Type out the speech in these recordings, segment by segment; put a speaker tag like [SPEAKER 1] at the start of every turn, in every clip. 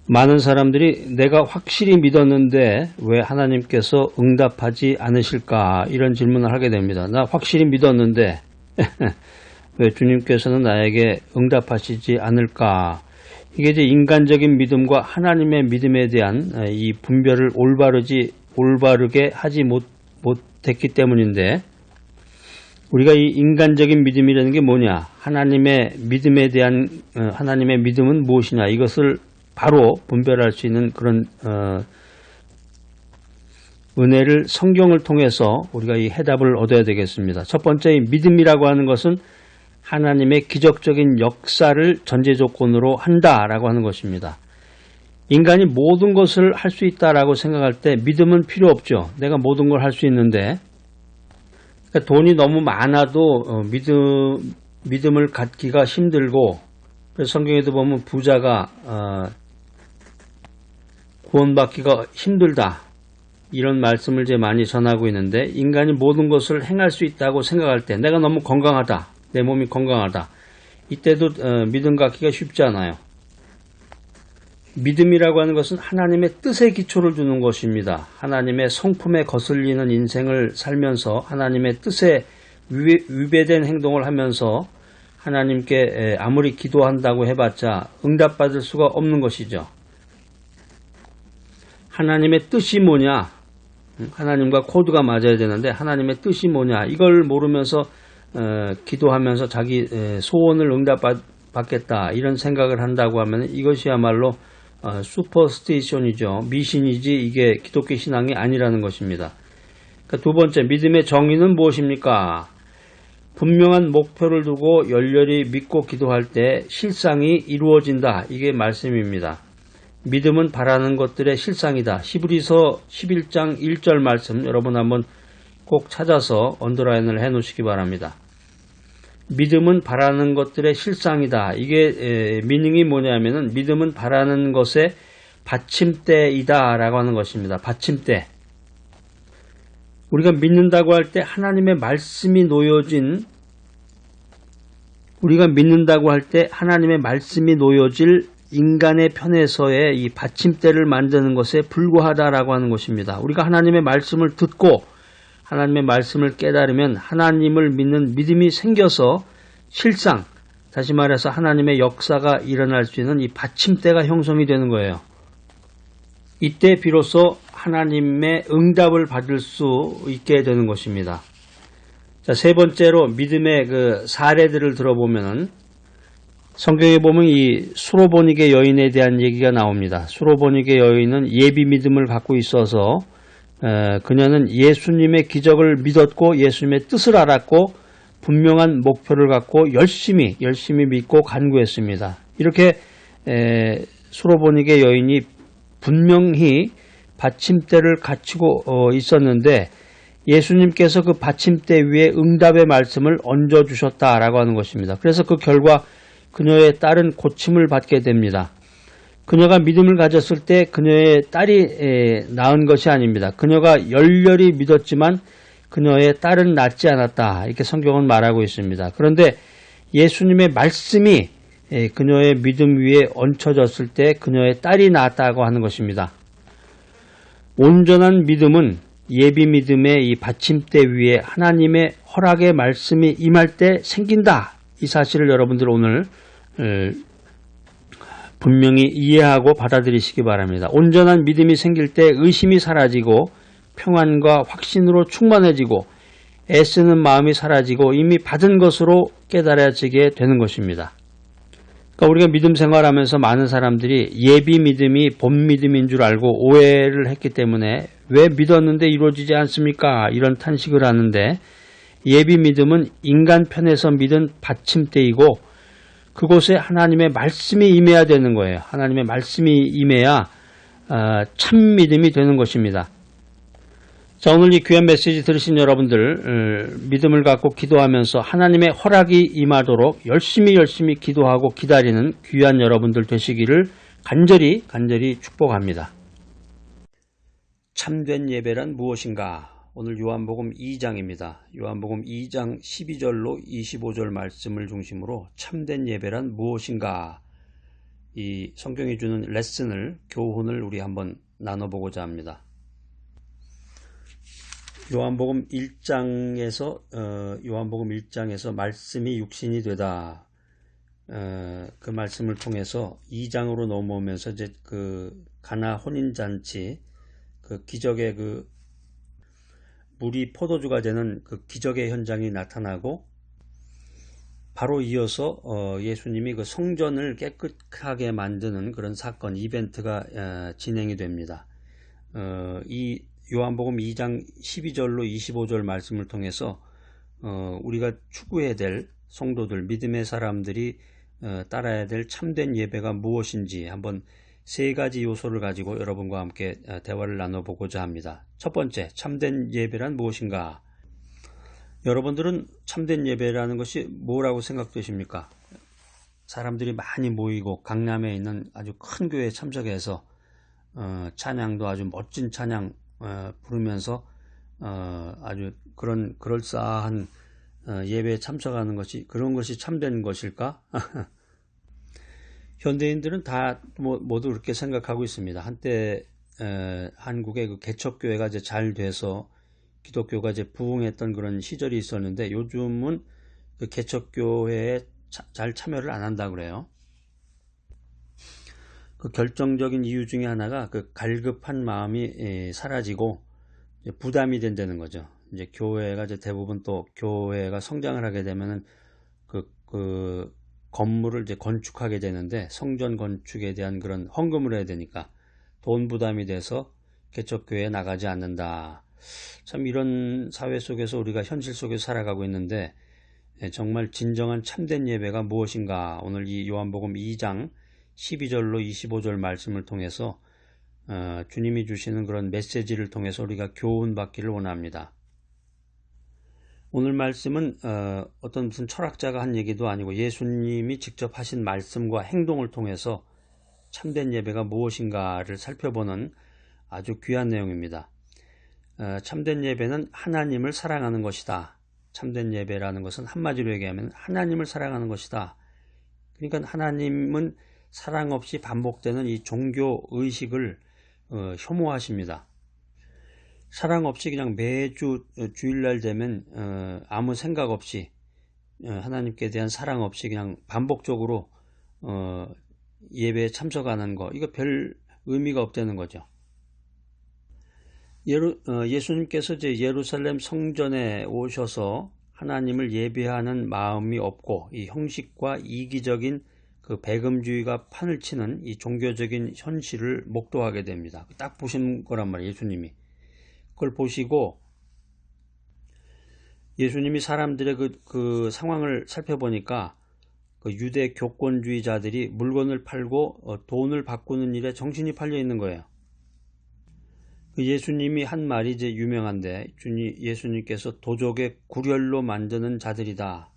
[SPEAKER 1] 많은 사람들이 내가 확실히 믿었는데 왜 하나님께서 응답하지 않으실까 이런 질문을 하게 됩니다. 나 확실히 믿었는데 왜 주님께서는 나에게 응답하시지 않을까? 이게 이제 인간적인 믿음과 하나님의 믿음에 대한 이 분별을 올바르게 하지 못했기 때문인데, 우리가 이 인간적인 믿음이라는 게 뭐냐? 하나님의 믿음에 대한 하나님의 믿음은 무엇이냐? 이것을 바로 분별할 수 있는 그런 은혜를 성경을 통해서 우리가 이 해답을 얻어야 되겠습니다. 첫 번째, 믿음이라고 하는 것은 하나님의 기적적인 역사를 전제 조건으로 한다라고 하는 것입니다. 인간이 모든 것을 할 수 있다라고 생각할 때 믿음은 필요 없죠. 내가 모든 걸 할 수 있는데, 그러니까 돈이 너무 많아도 믿음을 갖기가 힘들고, 그래서 성경에도 보면 부자가 구원받기가 힘들다 이런 말씀을 이제 많이 전하고 있는데, 인간이 모든 것을 행할 수 있다고 생각할 때 내가 너무 건강하다, 내 몸이 건강하다, 이때도 믿음 갖기가 쉽지 않아요. 믿음이라고 하는 것은 하나님의 뜻에 기초를 두는 것입니다. 하나님의 성품에 거슬리는 인생을 살면서 하나님의 뜻에 위배된 행동을 하면서 하나님께 아무리 기도한다고 해봤자 응답받을 수가 없는 것이죠. 하나님의 뜻이 뭐냐? 하나님과 코드가 맞아야 되는데 하나님의 뜻이 뭐냐? 이걸 모르면서 기도하면서 자기 소원을 응답받겠다 이런 생각을 한다고 하면 이것이야말로 슈퍼스티션이죠. 미신이지 이게 기독교 신앙이 아니라는 것입니다. 그러니까 두 번째, 믿음의 정의는 무엇입니까? 분명한 목표를 두고 열렬히 믿고 기도할 때 실상이 이루어진다. 이게 말씀입니다. 믿음은 바라는 것들의 실상이다. 히브리서 11장 1절 말씀 여러분 한번 꼭 찾아서 언더라인을 해 놓으시기 바랍니다. 믿음은 바라는 것들의 실상이다. 이게 미닝이 뭐냐면은 믿음은 바라는 것의 받침대이다 라고 하는 것입니다. 받침대. 우리가 믿는다고 할 때 하나님의 말씀이 놓여진 인간의 편에서의 이 받침대를 만드는 것에 불과하다라고 하는 것입니다. 우리가 하나님의 말씀을 듣고 하나님의 말씀을 깨달으면 하나님을 믿는 믿음이 생겨서 실상, 다시 말해서 하나님의 역사가 일어날 수 있는 이 받침대가 형성이 되는 거예요. 이때 비로소 하나님의 응답을 받을 수 있게 되는 것입니다. 자, 세 번째로 믿음의 그 사례들을 들어보면은 성경에 보면 이 수로보니게 여인에 대한 얘기가 나옵니다. 수로보니게 여인은 예비 믿음을 갖고 있어서 그녀는 예수님의 기적을 믿었고 예수님의 뜻을 알았고 분명한 목표를 갖고 열심히 믿고 간구했습니다. 이렇게 수로보니게 여인이 분명히 받침대를 갖추고 있었는데 예수님께서 그 받침대 위에 응답의 말씀을 얹어주셨다라고 하는 것입니다. 그래서 그 결과 그녀의 딸은 고침을 받게 됩니다. 그녀가 믿음을 가졌을 때 그녀의 딸이 낳은 것이 아닙니다. 그녀가 열렬히 믿었지만 그녀의 딸은 낳지 않았다. 이렇게 성경은 말하고 있습니다. 그런데 예수님의 말씀이 그녀의 믿음 위에 얹혀졌을 때 그녀의 딸이 낳았다고 하는 것입니다. 온전한 믿음은 예비 믿음의 이 받침대 위에 하나님의 허락의 말씀이 임할 때 생긴다. 이 사실을 여러분들 오늘 분명히 이해하고 받아들이시기 바랍니다. 온전한 믿음이 생길 때 의심이 사라지고 평안과 확신으로 충만해지고 애쓰는 마음이 사라지고 이미 받은 것으로 깨달아지게 되는 것입니다. 그러니까 우리가 믿음 생활하면서 많은 사람들이 예비 믿음이 본 믿음인 줄 알고 오해를 했기 때문에 왜 믿었는데 이루어지지 않습니까? 이런 탄식을 하는데 예비 믿음은 인간 편에서 믿은 받침대이고 그곳에 하나님의 말씀이 임해야 되는 거예요. 하나님의 말씀이 임해야 참 믿음이 되는 것입니다. 자, 오늘 이 귀한 메시지 들으신 여러분들 믿음을 갖고 기도하면서 하나님의 허락이 임하도록 열심히 기도하고 기다리는 귀한 여러분들 되시기를 간절히 축복합니다. 참된 예배란 무엇인가? 오늘 요한복음 2장입니다. 요한복음 2장 12절로 25절 말씀을 중심으로 참된 예배란 무엇인가? 이 성경이 주는 레슨을, 교훈을 우리 한번 나눠보고자 합니다. 요한복음 1장에서 말씀이 육신이 되다. 그 말씀을 통해서 2장으로 넘어오면서 이제 그 가나 혼인잔치, 그 기적의 그 물이 포도주가 되는 그 기적의 현장이 나타나고, 바로 이어서 예수님이 그 성전을 깨끗하게 만드는 그런 사건, 이벤트가 진행이 됩니다. 이 요한복음 2장 12절로 25절 말씀을 통해서 우리가 추구해야 될 성도들, 믿음의 사람들이 따라야 될 참된 예배가 무엇인지 한번 세 가지 요소를 가지고 여러분과 함께 대화를 나눠보고자 합니다. 첫 번째, 참된 예배란 무엇인가? 여러분들은 참된 예배라는 것이 뭐라고 생각되십니까? 사람들이 많이 모이고 강남에 있는 아주 큰 교회에 참석해서 찬양도 아주 멋진 찬양 부르면서 아주 그런 그럴싸한 예배에 참석하는 것이, 그런 것이 참된 것일까? 현대인들은 다 모두 그렇게 생각하고 있습니다. 한때 한국의 그 개척교회가 이제 잘 돼서 기독교가 이제 부흥했던 그런 시절이 있었는데, 요즘은 그 개척교회에 잘 참여를 안 한다 그래요. 그 결정적인 이유 중에 하나가 그 갈급한 마음이 사라지고 부담이 된다는 거죠. 이제 교회가 이제 대부분, 또 교회가 성장을 하게 되면은 그 건물을 이제 건축하게 되는데, 성전 건축에 대한 그런 헌금을 해야 되니까 돈 부담이 돼서 개척교회에 나가지 않는다. 참, 이런 사회 속에서 우리가 현실 속에서 살아가고 있는데, 정말 진정한 참된 예배가 무엇인가? 오늘 이 요한복음 2장 12절로 25절 말씀을 통해서 주님이 주시는 그런 메시지를 통해서 우리가 교훈받기를 원합니다. 오늘 말씀은 어떤 무슨 철학자가 한 얘기도 아니고 예수님이 직접 하신 말씀과 행동을 통해서 참된 예배가 무엇인가를 살펴보는 아주 귀한 내용입니다. 참된 예배는 하나님을 사랑하는 것이다. 참된 예배라는 것은 한마디로 얘기하면 하나님을 사랑하는 것이다. 그러니까 하나님은 사랑 없이 반복되는 이 종교 의식을 혐오하십니다. 사랑 없이 그냥 매주 주일날 되면 아무 생각 없이, 하나님께 대한 사랑 없이 그냥 반복적으로 예배에 참석하는 거, 이거 별 의미가 없다는 거죠. 예수님께서 이제 예루살렘 성전에 오셔서 하나님을 예배하는 마음이 없고, 이 형식과 이기적인 그 배금주의가 판을 치는 이 종교적인 현실을 목도하게 됩니다. 딱 보신 거란 말이에요, 예수님이. 그걸 보시고 예수님이 사람들의 그 상황을 살펴보니까 그 유대 교권주의자들이 물건을 팔고 돈을 바꾸는 일에 정신이 팔려 있는 거예요. 예수님이 한 말이 이제 유명한데, 예수님께서 도적의 구렬로 만드는 자들이다.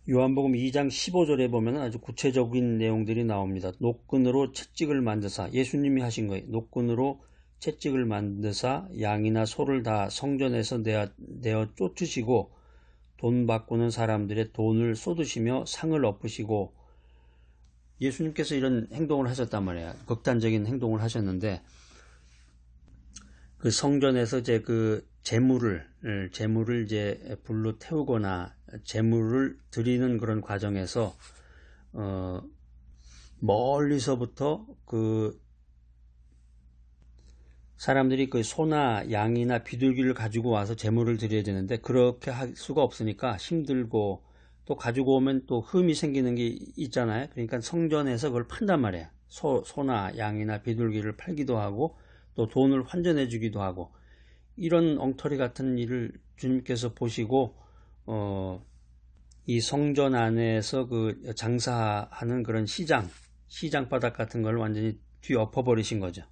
[SPEAKER 1] 요한복음 2장 15절에 보면 아주 구체적인 내용들이 나옵니다. 노끈으로 채찍을 만드사, 예수님이 하신 거예요. 노끈으로 채찍을 만드사 양이나 소를 다 성전에서 내어 쫓으시고 돈 바꾸는 사람들의 돈을 쏟으시며 상을 엎으시고, 예수님께서 이런 행동을 하셨단 말이에요. 극단적인 행동을 하셨는데, 그 성전에서 이제 그 재물을 이제 불로 태우거나 재물을 드리는 그런 과정에서 멀리서부터 그 사람들이 그 소나 양이나 비둘기를 가지고 와서 재물을 드려야 되는데, 그렇게 할 수가 없으니까 힘들고, 또 가지고 오면 또 흠이 생기는 게 있잖아요. 그러니까 성전에서 그걸 판단 말이에요. 소나 양이나 비둘기를 팔기도 하고 또 돈을 환전해 주기도 하고, 이런 엉터리 같은 일을 주님께서 보시고 이 성전 안에서 그 장사하는 그런 시장 바닥 같은 걸 완전히 뒤엎어 버리신 거죠.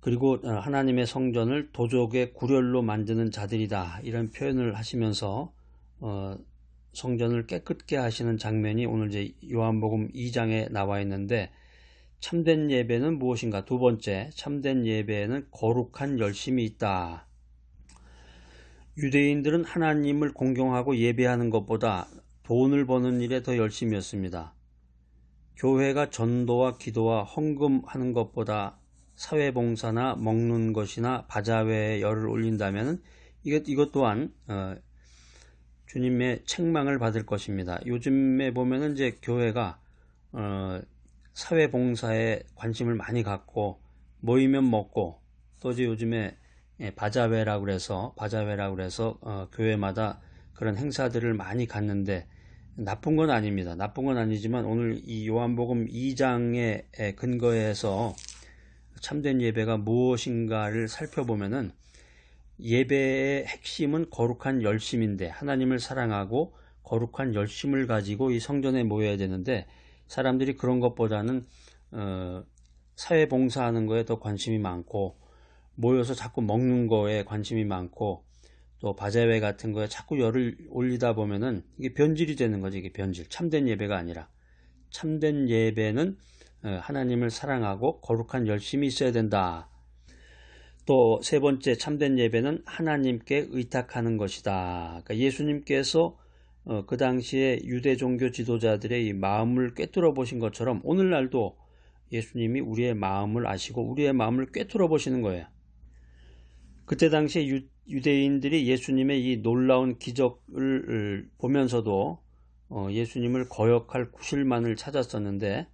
[SPEAKER 1] 그리고 하나님의 성전을 도적의 구렬로 만드는 자들이다, 이런 표현을 하시면서 성전을 깨끗게 하시는 장면이 오늘 이제 요한복음 2장에 나와 있는데, 참된 예배는 무엇인가? 두 번째, 참된 예배에는 거룩한 열심이 있다. 유대인들은 하나님을 공경하고 예배하는 것보다 돈을 버는 일에 더 열심이었습니다. 교회가 전도와 기도와 헌금하는 것보다 사회봉사나 먹는 것이나 바자회에 열을 올린다면 이것 또한 주님의 책망을 받을 것입니다. 요즘에 보면은 이제 교회가 사회봉사에 관심을 많이 갖고 모이면 먹고 또 이제 요즘에 바자회라고 그래서 교회마다 그런 행사들을 많이 갖는데 나쁜 건 아닙니다. 나쁜 건 아니지만 오늘 이 요한복음 2장에 근거해서 참된 예배가 무엇인가를 살펴보면은 예배의 핵심은 거룩한 열심인데 하나님을 사랑하고 거룩한 열심을 가지고 이 성전에 모여야 되는데 사람들이 그런 것보다는 사회봉사하는 거에 더 관심이 많고 모여서 자꾸 먹는 거에 관심이 많고 또 바자회 같은 거에 자꾸 열을 올리다 보면은 이게 변질이 되는 거지. 이게 변질. 참된 예배가 아니라 참된 예배는 하나님을 사랑하고 거룩한 열심이 있어야 된다. 또 세 번째 참된 예배는 하나님께 의탁하는 것이다. 그러니까 예수님께서 그 당시에 유대 종교 지도자들의 이 마음을 꿰뚫어 보신 것처럼 오늘날도 예수님이 우리의 마음을 아시고 우리의 마음을 꿰뚫어 보시는 거예요. 그때 당시에 유대인들이 예수님의 이 놀라운 기적을 보면서도 예수님을 거역할 구실만을 찾았었는데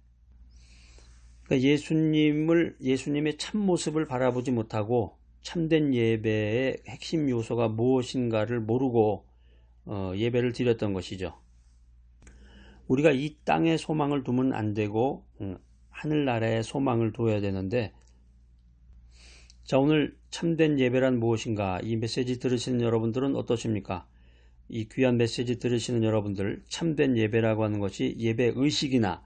[SPEAKER 1] 그러니까 예수님의 참모습을 바라보지 못하고 참된 예배의 핵심 요소가 무엇인가를 모르고 예배를 드렸던 것이죠. 우리가 이 땅에 소망을 두면 안 되고 하늘나라에 소망을 둬야 되는데 자, 오늘 참된 예배란 무엇인가? 이 메시지 들으시는 여러분들은 어떠십니까? 이 귀한 메시지 들으시는 여러분들, 참된 예배라고 하는 것이 예배 의식이나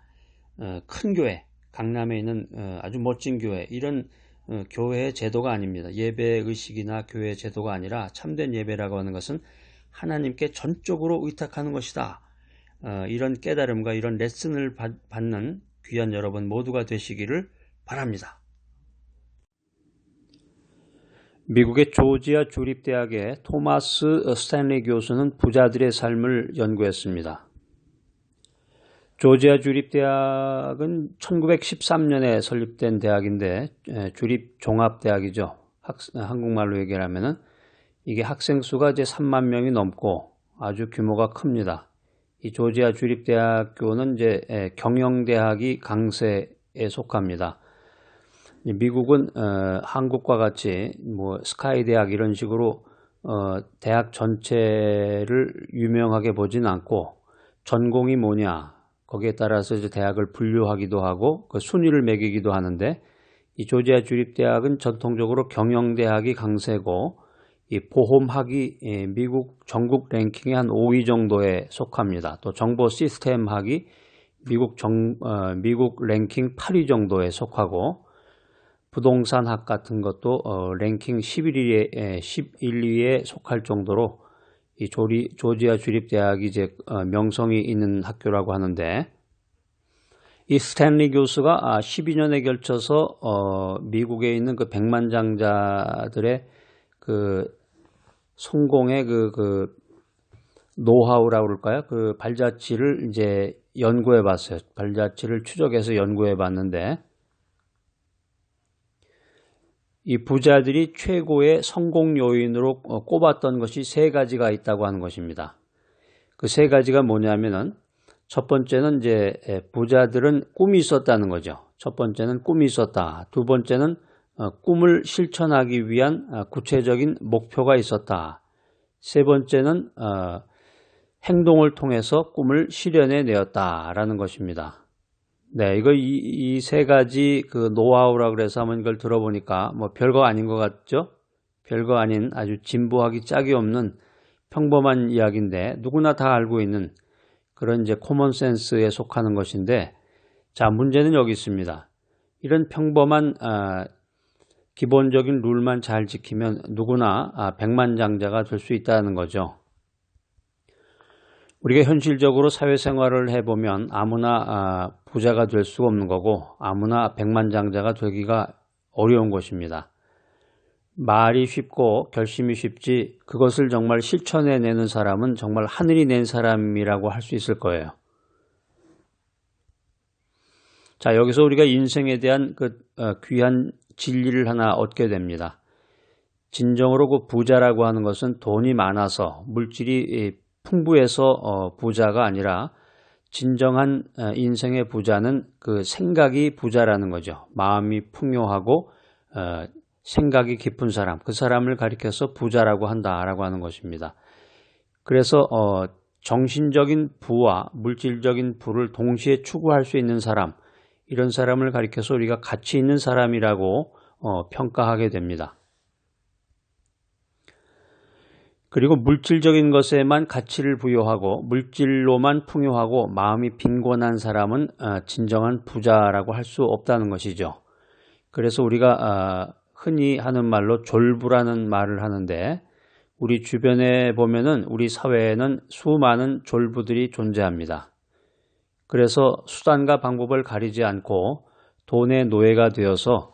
[SPEAKER 1] 큰 교회, 강남에 있는 아주 멋진 교회, 이런 교회의 제도가 아닙니다. 예배 의식이나 교회 제도가 아니라 참된 예배라고 하는 것은 하나님께 전적으로 의탁하는 것이다. 이런 깨달음과 이런 레슨을 받는 귀한 여러분 모두가 되시기를 바랍니다. 미국의 조지아 주립대학의 토마스 스탠리 교수는 부자들의 삶을 연구했습니다. 조지아 주립대학은 1913년에 설립된 대학인데 주립종합대학이죠. 한국말로 얘기하면은 이게 학생 수가 이제 3만 명이 넘고 아주 규모가 큽니다. 이 조지아 주립대학교는 이제 경영대학이 강세에 속합니다. 미국은 한국과 같이 뭐 스카이 대학 이런 식으로 대학 전체를 유명하게 보진 않고 전공이 뭐냐 거기에 따라서 이제 대학을 분류하기도 하고 그 순위를 매기기도 하는데 이 조지아 주립대학은 전통적으로 경영대학이 강세고 이 보험학이 미국 전국 랭킹의 한 5위 정도에 속합니다. 또 정보 시스템학이 미국 랭킹 8위 정도에 속하고 부동산학 같은 것도 랭킹 11위에 속할 정도로 이 조지아 주립대학이 이제 명성이 있는 학교라고 하는데 이 스탠리 교수가 12년에 걸쳐서 미국에 있는 그 백만장자들의 그 성공의 그 노하우라고 그럴까요? 그 발자취를 이제 연구해 봤어요. 발자취를 추적해서 연구해 봤는데 이 부자들이 최고의 성공 요인으로 꼽았던 것이 세 가지가 있다고 하는 것입니다. 그 세 가지가 뭐냐면은 첫 번째는 이제 부자들은 꿈이 있었다는 거죠. 첫 번째는 꿈이 있었다. 두 번째는 꿈을 실천하기 위한 구체적인 목표가 있었다. 세 번째는 행동을 통해서 꿈을 실현해 내었다라는 것입니다. 네, 이 세 가지 그 노하우라고 그래서 한번 이걸 들어보니까 뭐 별거 아닌 것 같죠? 별거 아닌 아주 진부하기 짝이 없는 평범한 이야기인데 누구나 다 알고 있는 그런 이제 코먼 센스에 속하는 것인데 자, 문제는 여기 있습니다. 이런 평범한 기본적인 룰만 잘 지키면 누구나 백만장자가 될 수 있다는 거죠. 우리가 현실적으로 사회생활을 해보면 아무나 부자가 될 수가 없는 거고 아무나 백만장자가 되기가 어려운 것입니다. 말이 쉽고 결심이 쉽지 그것을 정말 실천해내는 사람은 정말 하늘이 낸 사람이라고 할 수 있을 거예요. 자, 여기서 우리가 인생에 대한 귀한 진리를 하나 얻게 됩니다. 진정으로 그 부자라고 하는 것은 돈이 많아서 물질이 풍부해서 부자가 아니라 진정한 인생의 부자는 그 생각이 부자라는 거죠. 마음이 풍요하고 생각이 깊은 사람, 그 사람을 가리켜서 부자라고 한다라고 하는 것입니다. 그래서 정신적인 부와 물질적인 부를 동시에 추구할 수 있는 사람, 이런 사람을 가리켜서 우리가 가치 있는 사람이라고 평가하게 됩니다. 그리고 물질적인 것에만 가치를 부여하고 물질로만 풍요하고 마음이 빈곤한 사람은 진정한 부자라고 할 수 없다는 것이죠. 그래서 우리가 흔히 하는 말로 졸부라는 말을 하는데, 우리 주변에 보면은 우리 사회에는 수많은 졸부들이 존재합니다. 그래서 수단과 방법을 가리지 않고 돈의 노예가 되어서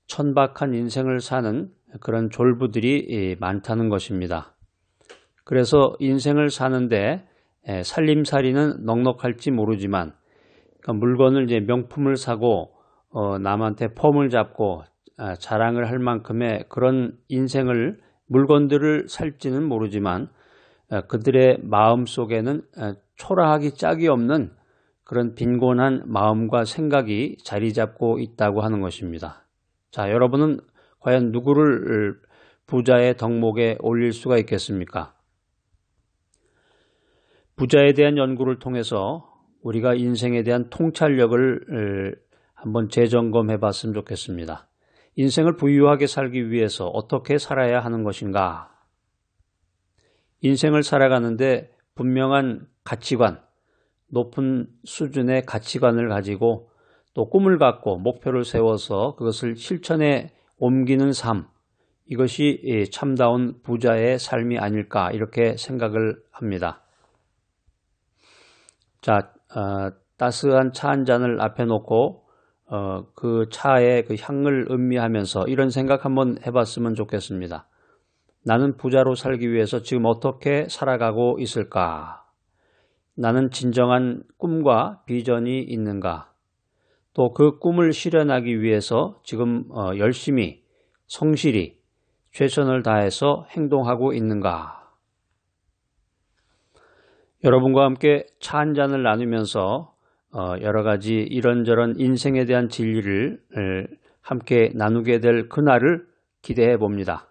[SPEAKER 1] 천박한 인생을 사는 그런 졸부들이 많다는 것입니다. 그래서 인생을 사는데 살림살이는 넉넉할지 모르지만, 그러니까 물건을 이제 명품을 사고 남한테 폼을 잡고 자랑을 할 만큼의 그런 인생을 물건들을 살지는 모르지만 그들의 마음 속에는 초라하기 짝이 없는 그런 빈곤한 마음과 생각이 자리 잡고 있다고 하는 것입니다. 자, 여러분은 과연 누구를 부자의 덕목에 올릴 수가 있겠습니까? 부자에 대한 연구를 통해서 우리가 인생에 대한 통찰력을 한번 재점검해 봤으면 좋겠습니다. 인생을 부유하게 살기 위해서 어떻게 살아야 하는 것인가? 인생을 살아가는데 분명한 가치관, 높은 수준의 가치관을 가지고 또 꿈을 갖고 목표를 세워서 그것을 실천에 옮기는 삶, 이것이 참다운 부자의 삶이 아닐까 이렇게 생각을 합니다. 자, 따스한 차 한 잔을 앞에 놓고 그 차의 그 향을 음미하면서 이런 생각 한번 해봤으면 좋겠습니다. 나는 부자로 살기 위해서 지금 어떻게 살아가고 있을까? 나는 진정한 꿈과 비전이 있는가? 또 그 꿈을 실현하기 위해서 지금 열심히 성실히 최선을 다해서 행동하고 있는가? 여러분과 함께 차 한 잔을 나누면서 여러 가지 이런저런 인생에 대한 진리를 함께 나누게 될 그날을 기대해 봅니다.